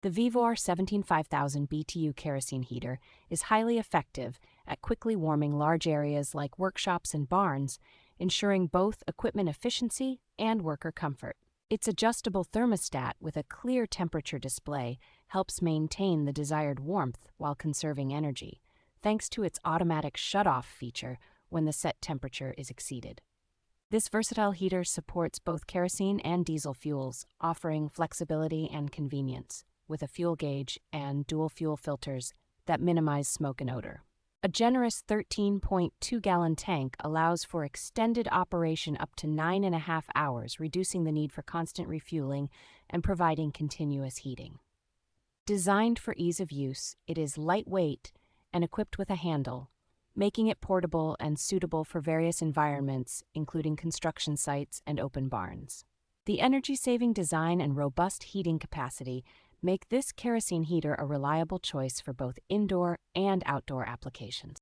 The VEVOR 175,000 BTU Kerosene Heater is highly effective at quickly warming large areas like workshops and barns, ensuring both equipment efficiency and worker comfort. Its adjustable thermostat with a clear temperature display helps maintain the desired warmth while conserving energy, thanks to its automatic shut-off feature when the set temperature is exceeded. This versatile heater supports both kerosene and diesel fuels, offering flexibility and convenience, with a fuel gauge and dual fuel filters that minimize smoke and odor. A generous 13.2-gallon tank allows for extended operation up to 9.5 hours, reducing the need for constant refueling and providing continuous heating. Designed for ease of use, it is lightweight and equipped with a handle, making it portable and suitable for various environments, including construction sites and open barns. The energy-saving design and robust heating capacity make this kerosene heater a reliable choice for both indoor and outdoor applications.